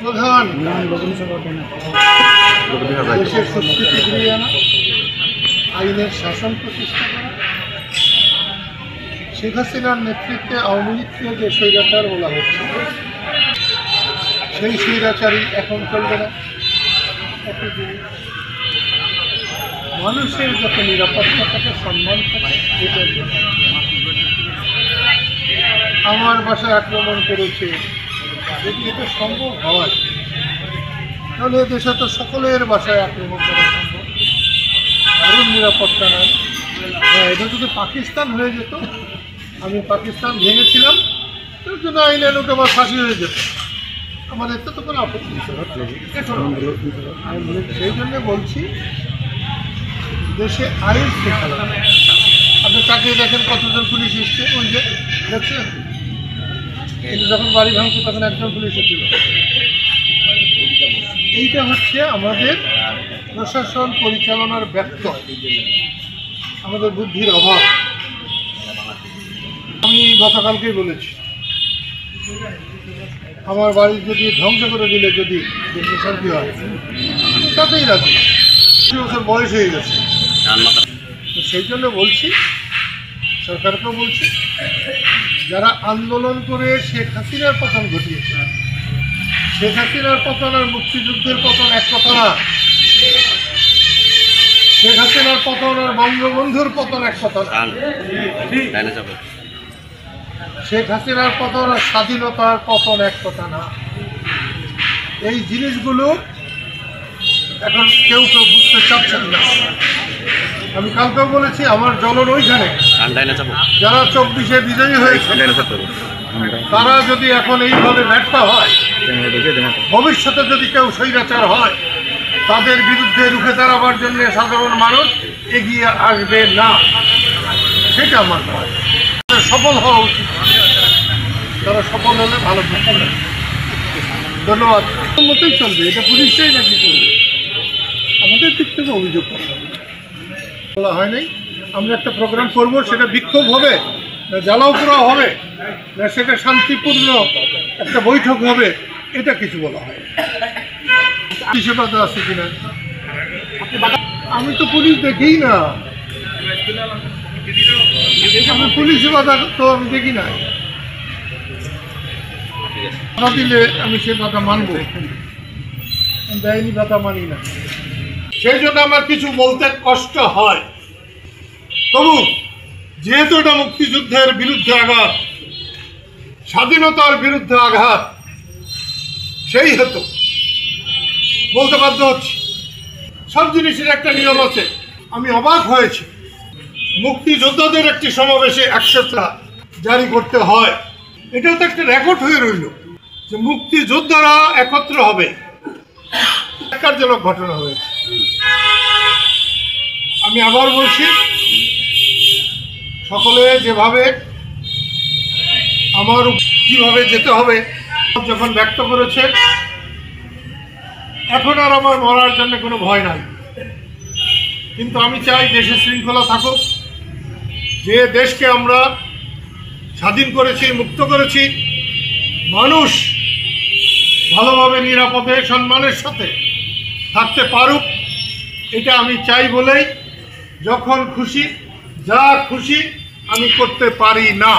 প্রধান দেশের সংস্কৃতি ফিরিয়ে আনা, আইনের শাসন প্রতিষ্ঠা করা, শেখ হাসিনার নেতৃত্বে আওয়ামী লীগকে যে স্বৈরাচার বলা হচ্ছে সেই স্বৈরাচারই এখন চলবে না। মানুষের যত নিরাপত্তা থাকে, সম্মান থাকে, এটার জন্য আমার বাসায় আক্রমণ করেছে। যদি এটা সম্ভব হয় তাহলে দেশে তো সকলের বাসায় আক্রমণ করা সম্ভব। কারণ নিরাপত্তা নাই। হ্যাঁ, এটা যদি পাকিস্তান হয়ে যেত, আমি পাকিস্তান ভেঙেছিলাম, তার জন্য আইনানুক আমার ফাঁসি হয়ে যেত, আমার এতে তো কোনো আপত্তি ছিল। সেই জন্য বলছি দেশে আইন শৃঙ্খলা। আপনি তাকিয়ে দেখেন কতজন পুলিশ এসছে, ওই যে দেখছেন যখন বাড়ি ভাঙছে তখন একজন পুলিশ ছিল। এইটা হচ্ছে আমাদের প্রশাসন পরিচালনার ব্যত্যয়, আমাদের বুদ্ধির অভাব। আমি গতকালকেই বলেছি, আমার বাড়ি যদি ধ্বংস করে দিলে যদি দেশে শান্তি হয় তাতেই রাজি। 20 বছর বয়স হয়ে গেছে, সেই জন্য বলছি, সরকারকেও বলছি, যারা আন্দোলন করে শেখ হাসিনার পতন ঘটিয়েছে, শেখ হাসিনার পতন আর মুক্তিযুদ্ধের পতন এক কথা না। শেখ হাসিনার পতন আর বঙ্গবন্ধুর পতন এক কথা না। শেখ হাসিনার পতন আর স্বাধীনতার পতন এক কথা না। এই জিনিসগুলো এখন কেউ কেউ বুঝতে চাচ্ছেন না। আমি কালকেও বলেছি, আমার জ্বলন ওইখানে, যারা 24-এ বিজয়ী হয়েছে তারা যদি এখন এইভাবে ব্যর্থ হয়, ভবিষ্যতে যদি কেউ স্বৈরাচার হয়, তাদের বিরুদ্ধে রুখে দাঁড়াবার জন্য সাধারণ মানুষ এগিয়ে আসবে না। সেটা আমার ভয়। সফল হওয়া উচিত, তারা সফল হলে ভালো থাকবে। ধন্যবাদ। মতোই চলবে, এটা পুলিশটাই নাকি করবে, আমাদের দিক থেকে অভিযোগ করা বলা হয় নাই। আমরা একটা প্রোগ্রাম করব, সেটা বিক্ষোভ হবে না জ্বালাও পোড়া হবে না সেটা শান্তিপূর্ণ একটা বৈঠক হবে, এটা কিছু বলা হয়। কিসে বাধা আছে কিনা, আমি তো পুলিশ দেখি না, আমি পুলিশে বাধা তো আমি দেখি না। বাধা দিলে আমি সে বাধা মানব, দেয়নি বাধা মানি না। সেই জন্য আমার কিছু বলতে কষ্ট হয়। তবু যেহেতু এটা মুক্তিযুদ্ধের বিরুদ্ধে আঘাত, স্বাধীনতার বিরুদ্ধে আঘাত, সেই হেতু বলতে বাধ্য হচ্ছি। সব জিনিসের একটা নিয়ম আছে। আমি অবাক হয়েছি, মুক্তিযোদ্ধাদের একটি সমাবেশে 100টা জারি করতে হয়। এটাও তো একটা রেকর্ড হয়ে রইল যে মুক্তিযোদ্ধারা একত্র হবে। ন্যাক্কারজনক ঘটনা হয়েছে। আমি আবার বলছি, সকলে যেভাবে আমার কিভাবে যেতে হবে যখন ব্যক্ত করেছে, এখন আর আমার মরার জন্য কোনো ভয় নাই। কিন্তু আমি চাই দেশে শৃঙ্খলা থাকুক। যে দেশকে আমরা স্বাধীন করেছি, মুক্ত করেছি, মানুষ ভালোভাবে নিরাপদে সম্মানের সাথে থাকতে পারুক, এটা আমি চাই বলেই যখন খুশি যা খুশি আমি করতে পারি না,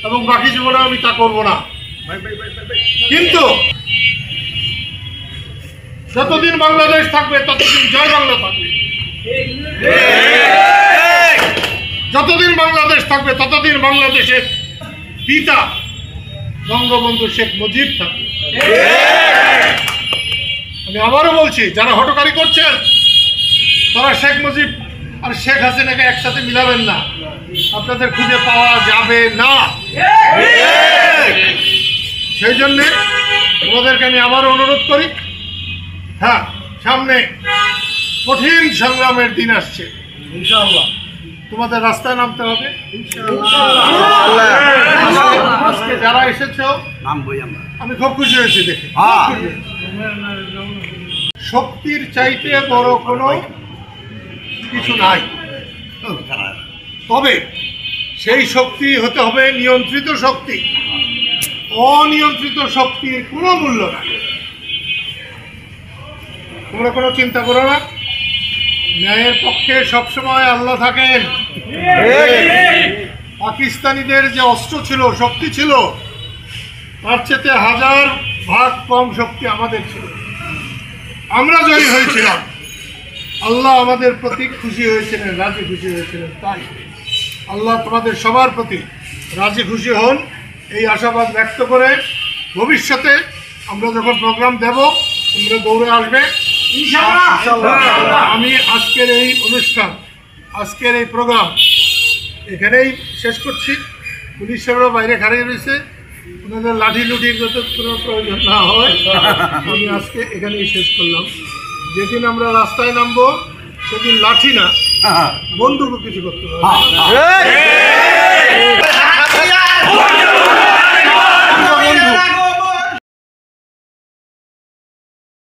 এবং বাকি জীবনে আমি তা করব না। কিন্তু যতদিন বাংলাদেশ থাকবে ততদিন জয় বাংলা থাকবে, যতদিন বাংলাদেশ থাকবে ততদিন বাংলাদেশের পিতা বঙ্গবন্ধু শেখ মুজিব থাকবে। আমি আবারও বলছি, যারা হটকারী করছেন তারা শেখ মুজিব আর শেখ হাসিনাকে একসাথে মিলাবেন না, আপনাদের খুঁজে পাওয়া যাবে না। সেই জন্যে তোমাদেরকে আমি আবারও অনুরোধ করি, হ্যাঁ, সামনে কঠিন সংগ্রামের দিন আসছে, ইনশাআল্লাহ তোমাদের রাস্তায় নামতে হবে। আজকে যারা এসেছো আমি খুব খুশি হয়েছি দেখে। শক্তির চাইতে বড় কোনো কিছু নাই, তবে সেই শক্তি হতে হবে নিয়ন্ত্রিত শক্তি। অনিয়ন্ত্রিত শক্তির কোনো মূল্য নাই। তোমরা কোনো চিন্তা করো না, ন্যায়ের পক্ষে সবসময় আল্লাহ থাকেন। পাকিস্তানিদের যে অস্ত্র ছিল, শক্তি ছিল, তার চেয়ে 1000 ভাগ কম শক্তি আমাদের ছিল। আমরা জয়ী হয়েছিলাম, আল্লাহ আমাদের প্রতি খুশি হয়েছিলেন, রাজি খুশি হয়েছিলেন। তাই আল্লাহ তোমাদের সবার প্রতি রাজি খুশি হন, এই আশাবাদ ব্যক্ত করে ভবিষ্যতে আমরা যখন প্রোগ্রাম দেব তোমরা দৌড়ে আসবে ইনশাআল্লাহ। আমি আজকের এই অনুষ্ঠান, আজকের এই প্রোগ্রাম এখানেই শেষ করছি। পুলিশ সাহেবরা বাইরে খাড়িয়ে রয়েছে, ওনাদের লাঠি লুটির যত কোনো প্রয়োজন না হয় আমি আজকে এখানেই শেষ করলাম। যেদিন আমরা রাস্তায় নামবো সেদিন লাঠি না, বন্দুকও কিছু করতে হবে।